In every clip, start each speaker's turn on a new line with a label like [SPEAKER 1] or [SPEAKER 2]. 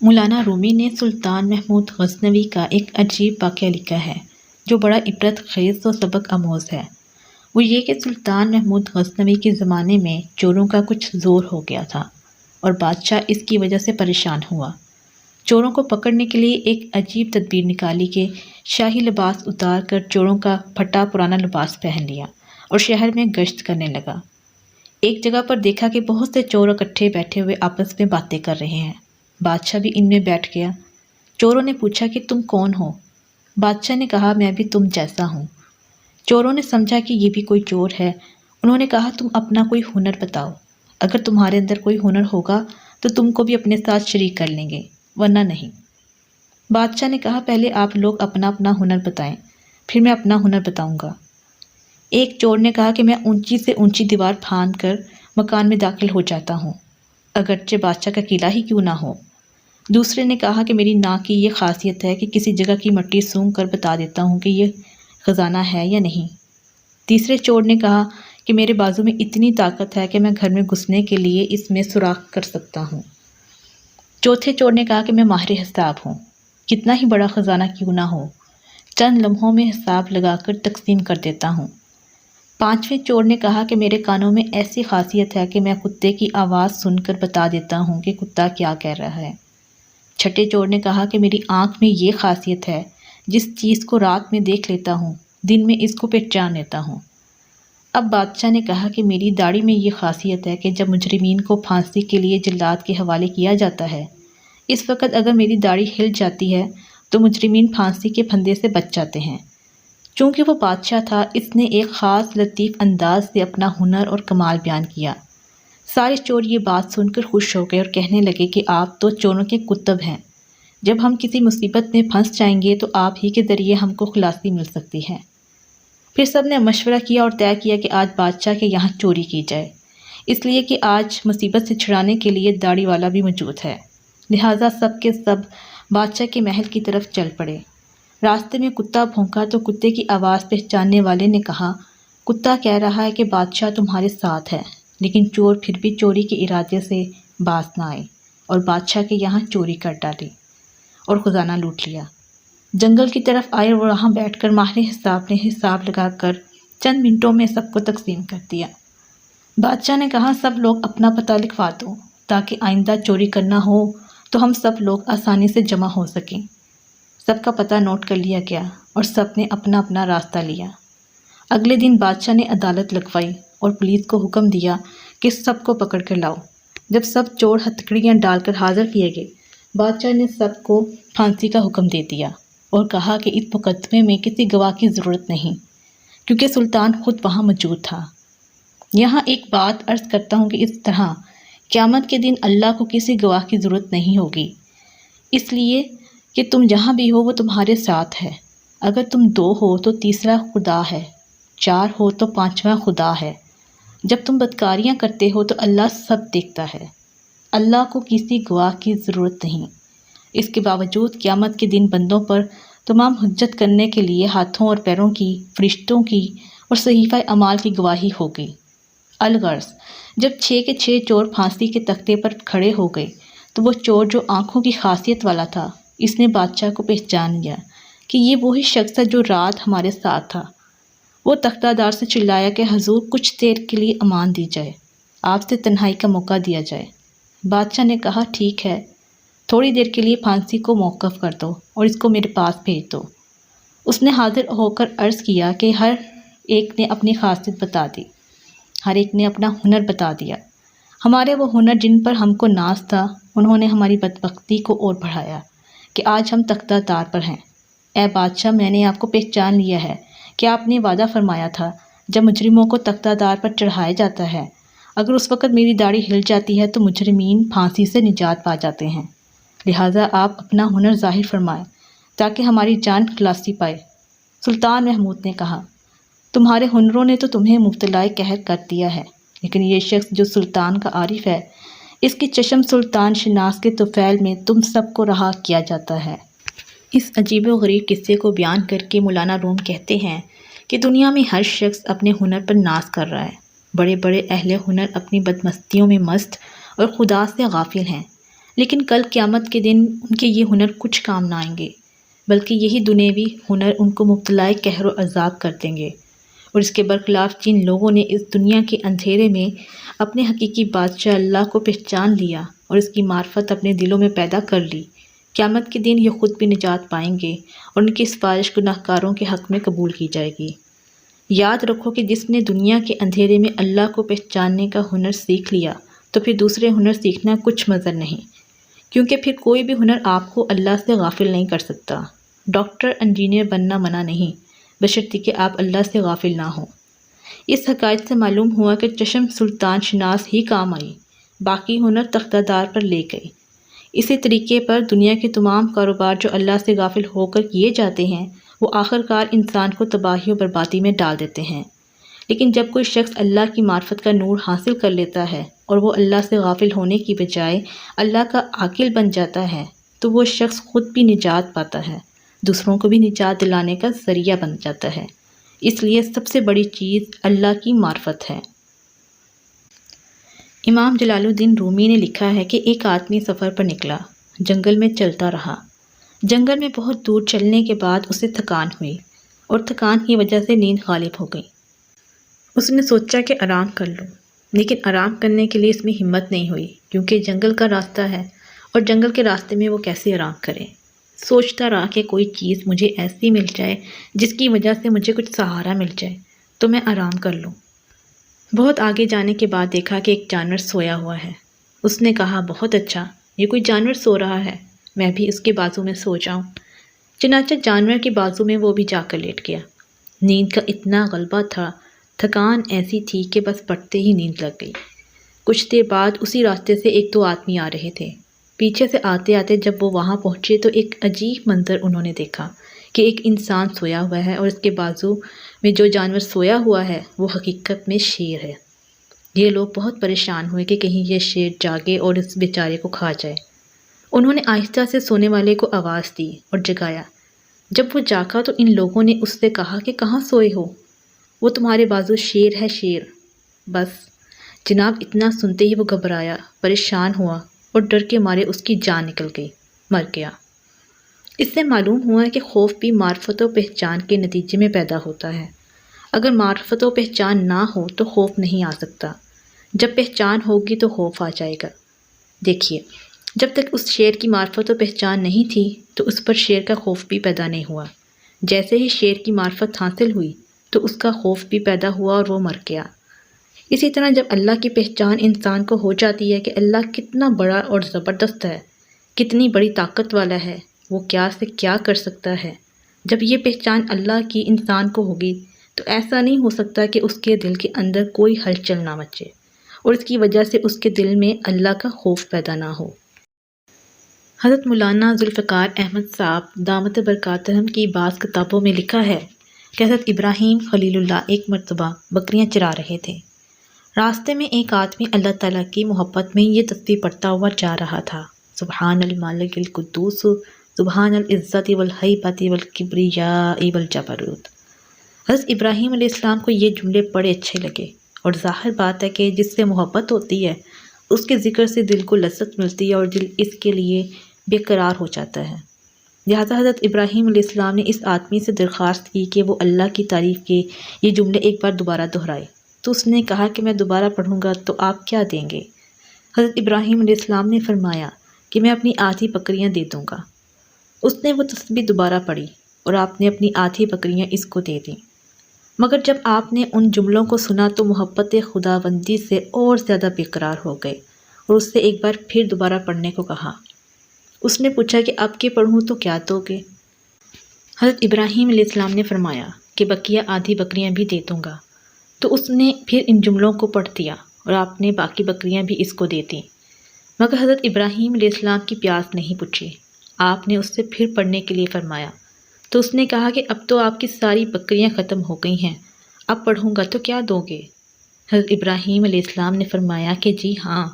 [SPEAKER 1] مولانا رومی نے سلطان محمود غزنوی کا ایک عجیب واقعہ لکھا ہے جو بڑا عبرت خیز و سبق آموز ہے۔ وہ یہ کہ سلطان محمود غزنوی کے زمانے میں چوروں کا کچھ زور ہو گیا تھا اور بادشاہ اس کی وجہ سے پریشان ہوا۔ چوروں کو پکڑنے کے لیے ایک عجیب تدبیر نکالی کہ شاہی لباس اتار کر چوروں کا پھٹا پرانا لباس پہن لیا اور شہر میں گشت کرنے لگا۔ ایک جگہ پر دیکھا کہ بہت سے چور اکٹھے بیٹھے ہوئے آپس میں باتیں کر رہے ہیں۔ بادشاہ بھی ان میں بیٹھ گیا۔ چوروں نے پوچھا کہ تم کون ہو؟ بادشاہ نے کہا میں بھی تم جیسا ہوں۔ چوروں نے سمجھا کہ یہ بھی کوئی چور ہے۔ انہوں نے کہا تم اپنا کوئی ہنر بتاؤ، اگر تمہارے اندر کوئی ہنر ہوگا تو تم کو بھی اپنے ساتھ شریک کر لیں گے، ورنہ نہیں۔ بادشاہ نے کہا پہلے آپ لوگ اپنا اپنا ہنر بتائیں، پھر میں اپنا ہنر بتاؤں گا۔ ایک چور نے کہا کہ میں اونچی سے اونچی دیوار پھاند کر مکان میں داخل ہو جاتا ہوں، اگرچہ بادشاہ کا قلعہ ہی کیوں نہ ہو۔ دوسرے نے کہا کہ میری ناک کی یہ خاصیت ہے کہ کسی جگہ کی مٹی سونگھ کر بتا دیتا ہوں کہ یہ خزانہ ہے یا نہیں۔ تیسرے چور نے کہا کہ میرے بازو میں اتنی طاقت ہے کہ میں گھر میں گھسنے کے لیے اس میں سوراخ کر سکتا ہوں۔ چوتھے چور نے کہا کہ میں ماہر حساب ہوں، کتنا ہی بڑا خزانہ کیوں نہ ہو، چند لمحوں میں حساب لگا کر تقسیم کر دیتا ہوں۔ پانچویں چور نے کہا کہ میرے کانوں میں ایسی خاصیت ہے کہ میں کتے کی آواز سن کر بتا دیتا ہوں کہ کتا کیا کہہ رہا ہے۔ چھٹے چور نے کہا کہ میری آنکھ میں یہ خاصیت ہے، جس چیز کو رات میں دیکھ لیتا ہوں دن میں اس کو پہچان لیتا ہوں۔ اب بادشاہ نے کہا کہ میری داڑھی میں یہ خاصیت ہے کہ جب مجرمین کو پھانسی کے لیے جلاد کے حوالے کیا جاتا ہے، اس وقت اگر میری داڑھی ہل جاتی ہے تو مجرمین پھانسی کے پھندے سے بچ جاتے ہیں۔ چونکہ وہ بادشاہ تھا، اس نے ایک خاص لطیف انداز سے اپنا ہنر اور کمال بیان کیا۔ سارے چور یہ بات سن کر خوش ہو گئے اور کہنے لگے کہ آپ تو چوروں کے کتب ہیں، جب ہم کسی مصیبت میں پھنس جائیں گے تو آپ ہی کے ذریعے ہم کو خلاصی مل سکتی ہے۔ پھر سب نے مشورہ کیا اور طے کیا کہ آج بادشاہ کے یہاں چوری کی جائے، اس لیے کہ آج مصیبت سے چھڑانے کے لیے داڑھی والا بھی موجود ہے۔ لہٰذا سب کے سب بادشاہ کے محل کی طرف چل پڑے۔ راستے میں کتا بھونکا تو کتے کی آواز پہچاننے والے نے کہا کتا کہہ رہا ہے کہ بادشاہ تمہارے ساتھ ہے، لیکن چور پھر بھی چوری کے ارادے سے باز نہ آئے اور بادشاہ کے یہاں چوری کر ڈالی اور خزانہ لوٹ لیا۔ جنگل کی طرف آئے اور وہاں بیٹھ کر ماہر حساب نے حساب لگا کر چند منٹوں میں سب کو تقسیم کر دیا۔ بادشاہ نے کہا سب لوگ اپنا پتہ لکھوا دو تاکہ آئندہ چوری کرنا ہو تو ہم سب لوگ آسانی سے جمع ہو سکیں۔ سب کا پتہ نوٹ کر لیا گیا اور سب نے اپنا اپنا راستہ لیا۔ اگلے دن بادشاہ نے عدالت لگوائی اور پولیس کو حکم دیا کہ سب کو پکڑ کر لاؤ۔ جب سب چور ہتھکڑیاں ڈال کر حاضر کیے گئے، بادشاہ نے سب کو پھانسی کا حکم دے دیا اور کہا کہ اس مقدمے میں کسی گواہ کی ضرورت نہیں، کیونکہ سلطان خود وہاں موجود تھا۔ یہاں ایک بات عرض کرتا ہوں کہ اس طرح قیامت کے دن اللہ کو کسی گواہ کی ضرورت نہیں ہوگی، اس لیے کہ تم جہاں بھی ہو وہ تمہارے ساتھ ہے۔ اگر تم 2 ہو تو تیسرا خدا ہے، 4 ہو تو 5واں خدا ہے۔ جب تم بدکاریاں کرتے ہو تو اللہ سب دیکھتا ہے۔ اللہ کو کسی گواہ کی ضرورت نہیں۔ اس کے باوجود قیامت کے دن بندوں پر تمام حجت کرنے کے لیے ہاتھوں اور پیروں کی، فرشتوں کی اور صحیفہ اعمال کی گواہی ہوگی۔ الغرض جب 6 کے 6 چور پھانسی کے تختے پر کھڑے ہو گئے تو وہ چور جو آنکھوں کی خاصیت والا تھا، اس نے بادشاہ کو پہچان لیا کہ یہ وہی شخص ہے جو رات ہمارے ساتھ تھا۔ وہ تختہ دار سے چلایا کہ حضور کچھ دیر کے لیے امان دی جائے، آپ سے تنہائی کا موقع دیا جائے۔ بادشاہ نے کہا ٹھیک ہے، تھوڑی دیر کے لیے پھانسی کو موقوف کر دو اور اس کو میرے پاس بھیج دو۔ اس نے حاضر ہو کر عرض کیا کہ ہر ایک نے اپنی خاصیت بتا دی، ہر ایک نے اپنا ہنر بتا دیا۔ ہمارے وہ ہنر جن پر ہم کو ناز تھا، انہوں نے ہماری بدبختی کو اور بڑھایا کہ آج ہم تختہ دار پر ہیں۔ اے بادشاہ، میں نے آپ کو پہچان لیا ہے کہ آپ نے وعدہ فرمایا تھا جب مجرموں کو تختہ دار پر چڑھایا جاتا ہے، اگر اس وقت میری داڑھی ہل جاتی ہے تو مجرمین پھانسی سے نجات پا جاتے ہیں۔ لہٰذا آپ اپنا ہنر ظاہر فرمائیں تاکہ ہماری جان خلاصی پائے۔ سلطان محمود نے کہا تمہارے ہنروں نے تو تمہیں مبتلا قہر کر دیا ہے، لیکن یہ شخص جو سلطان کا عارف ہے، اس کی چشم سلطان شناس کے طفیل میں تم سب کو رہا کیا جاتا ہے۔ اس عجیب و غریب قصے کو بیان کر کے مولانا روم کہتے ہیں کہ دنیا میں ہر شخص اپنے ہنر پر ناز کر رہا ہے۔ بڑے بڑے اہل ہنر اپنی بدمستیوں میں مست اور خدا سے غافل ہیں، لیکن کل قیامت کے دن ان کے یہ ہنر کچھ کام نہ آئیں گے، بلکہ یہی دنیاوی ہنر ان کو مبتلا قہر و عذاب کر دیں گے۔ اور اس کے برخلاف جن لوگوں نے اس دنیا کے اندھیرے میں اپنے حقیقی بادشاہ اللہ کو پہچان لیا اور اس کی معرفت اپنے دلوں میں پیدا کر لی، قیامت کے دن یہ خود بھی نجات پائیں گے اور ان کی سفارش گناہ گاروں کے حق میں قبول کی جائے گی۔ یاد رکھو کہ جس نے دنیا کے اندھیرے میں اللہ کو پہچاننے کا ہنر سیکھ لیا تو پھر دوسرے ہنر سیکھنا کچھ مزر نہیں، کیونکہ پھر کوئی بھی ہنر آپ کو اللہ سے غافل نہیں کر سکتا۔ ڈاکٹر انجینئر بننا منع نہیں، بشرطیکہ کہ آپ اللہ سے غافل نہ ہوں۔ اس حقائق سے معلوم ہوا کہ چشم سلطان شناس ہی کام آئی، باقی ہنر تختہ دار پر لے گئی۔ اسی طریقے پر دنیا کے تمام کاروبار جو اللہ سے غافل ہو کر کیے جاتے ہیں وہ آخرکار انسان کو تباہی و بربادی میں ڈال دیتے ہیں۔ لیکن جب کوئی شخص اللہ کی معرفت کا نور حاصل کر لیتا ہے اور وہ اللہ سے غافل ہونے کی بجائے اللہ کا عاقل بن جاتا ہے تو وہ شخص خود بھی نجات پاتا ہے، دوسروں کو بھی نجات دلانے کا ذریعہ بن جاتا ہے۔ اس لیے سب سے بڑی چیز اللہ کی معرفت ہے۔ امام جلال الدین رومی نے لکھا ہے کہ ایک آدمی سفر پر نکلا، جنگل میں چلتا رہا۔ جنگل میں بہت دور چلنے کے بعد اسے تھکان ہوئی اور تھکان کی وجہ سے نیند غالب ہو گئی۔ اس نے سوچا کہ آرام کر لوں، لیکن آرام کرنے کے لیے اس میں ہمت نہیں ہوئی کیونکہ جنگل کا راستہ ہے اور جنگل کے راستے میں وہ کیسے آرام کرے۔ سوچتا رہا کہ کوئی چیز مجھے ایسی مل جائے جس کی وجہ سے مجھے کچھ سہارا مل جائے تو میں آرام کر لوں۔ بہت آگے جانے کے بعد دیکھا کہ ایک جانور سویا ہوا ہے۔ اس نے کہا بہت اچھا، یہ کوئی جانور سو رہا ہے، میں بھی اس کے بازو میں سو جاؤں۔ چنانچہ جانور کے بازو میں وہ بھی جا کر لیٹ گیا۔ نیند کا اتنا غلبہ تھا، تھکان ایسی تھی کہ بس پڑتے ہی نیند لگ گئی۔ کچھ دیر بعد اسی راستے سے ایک دو آدمی آ رہے تھے۔ پیچھے سے آتے آتے جب وہ وہاں پہنچے تو ایک عجیب منظر انہوں نے دیکھا کہ ایک انسان سویا ہوا ہے اور اس کے بازو میں جو جانور سویا ہوا ہے وہ حقیقت میں شیر ہے۔ یہ لوگ بہت پریشان ہوئے کہ کہیں یہ شیر جاگے اور اس بیچارے کو کھا جائے۔ انہوں نے آہستہ سے سونے والے کو آواز دی اور جگایا۔ جب وہ جاگا تو ان لوگوں نے اس سے کہا کہ کہاں سوئے ہو؟ وہ تمہارے بازو شیر ہے، شیر۔ بس جناب اتنا سنتے ہی وہ گھبرایا، پریشان ہوا اور ڈر کے مارے اس کی جان نکل گئی، مر گیا۔ اس سے معلوم ہوا ہے کہ خوف بھی معرفت و پہچان کے نتیجے میں پیدا ہوتا ہے۔ اگر معرفت و پہچان نہ ہو تو خوف نہیں آ سکتا، جب پہچان ہوگی تو خوف آ جائے گا۔ دیکھیے، جب تک اس شیر کی معرفت و پہچان نہیں تھی تو اس پر شیر کا خوف بھی پیدا نہیں ہوا۔ جیسے ہی شیر کی معرفت حاصل ہوئی تو اس کا خوف بھی پیدا ہوا اور وہ مر گیا۔ اسی طرح جب اللہ کی پہچان انسان کو ہو جاتی ہے کہ اللہ کتنا بڑا اور زبردست ہے، کتنی بڑی طاقت والا ہے، وہ کیا سے کیا کر سکتا ہے، جب یہ پہچان اللہ کی انسان کو ہوگی تو ایسا نہیں ہو سکتا کہ اس کے دل کے اندر کوئی ہلچل نہ مچے اور اس کی وجہ سے اس کے دل میں اللہ کا خوف پیدا نہ ہو۔ حضرت مولانا ذوالفقار احمد صاحب دامت برکاتہم کی بعض کتابوں میں لکھا ہے کہ حضرت ابراہیم خلیل اللہ ایک مرتبہ بکریاں چرا رہے تھے۔ راستے میں ایک آدمی اللہ تعالیٰ کی محبت میں یہ تسبیح پڑھتا ہوا جا رہا تھا، سبحان المالک القدوس، سبحان العزت والہیبت والکبریاء والجبروت۔ حضرت ابراہیم علیہ السلام کو یہ جملے بڑے اچھے لگے، اور ظاہر بات ہے کہ جس سے محبت ہوتی ہے اس کے ذکر سے دل کو لذت ملتی ہے اور دل اس کے لیے بے قرار ہو جاتا ہے۔ لہٰذا حضرت ابراہیم علیہ السلام نے اس آدمی سے درخواست کی کہ وہ اللہ کی تعریف کے یہ جملے ایک بار دوبارہ دہرائے، تو اس نے کہا کہ میں دوبارہ پڑھوں گا تو آپ کیا دیں گے؟ حضرت ابراہیم علیہ السلام نے فرمایا کہ میں اپنی آدھی بکریاں دے دوں گا۔ اس نے وہ تسبیح دوبارہ پڑھی اور آپ نے اپنی آدھی بکریاں اس کو دے دیں۔ مگر جب آپ نے ان جملوں کو سنا تو محبت خداوندی سے اور زیادہ بے قرار ہو گئے اور اس سے ایک بار پھر دوبارہ پڑھنے کو کہا۔ اس نے پوچھا کہ اب کے پڑھوں تو کیا دو گے؟ حضرت ابراہیم علیہ السلام نے فرمایا کہ بقیہ آدھی بکریاں بھی دے دوں گا۔ تو اس نے پھر ان جملوں کو پڑھ دیا اور آپ نے باقی بکریاں بھی اس کو دے دیں۔ مگر حضرت ابراہیم علیہ السلام کی پیاس نہیں بجھی۔ آپ نے اس سے پھر پڑھنے کے لیے فرمایا تو اس نے کہا کہ اب تو آپ کی ساری بکریاں ختم ہو گئی ہیں، اب پڑھوں گا تو کیا دو گے؟ حضرت ابراہیم علیہ السلام نے فرمایا کہ جی ہاں،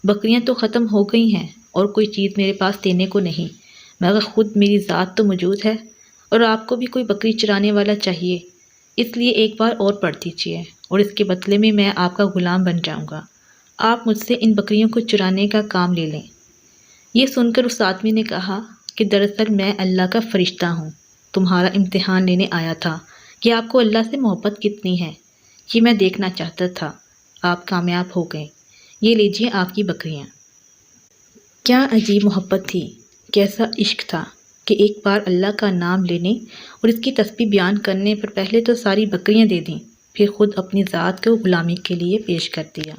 [SPEAKER 1] بکریاں تو ختم ہو گئی ہیں اور کوئی چیز میرے پاس دینے کو نہیں، مگر خود میری ذات تو موجود ہے اور آپ کو بھی کوئی بکری چرانے والا چاہیے، اس لیے ایک بار اور پڑھ دیجیے اور اس کے بدلے میں آپ کا غلام بن جاؤں گا، آپ مجھ سے ان بکریوں کو چرانے کا کام لے لیں۔ یہ سن کر اس آدمی نے کہا کہ دراصل میں اللہ کا فرشتہ ہوں، تمہارا امتحان لینے آیا تھا کہ آپ کو اللہ سے محبت کتنی ہے، یہ میں دیکھنا چاہتا تھا۔ آپ کامیاب ہو گئے، یہ لیجیے آپ کی بکریاں۔ کیا عجیب محبت تھی، کیسا عشق تھا کہ ایک بار اللہ کا نام لینے اور اس کی تسبیح بیان کرنے پر پہلے تو ساری بکریاں دے دیں، پھر خود اپنی ذات کو غلامی کے لیے پیش کر دیا۔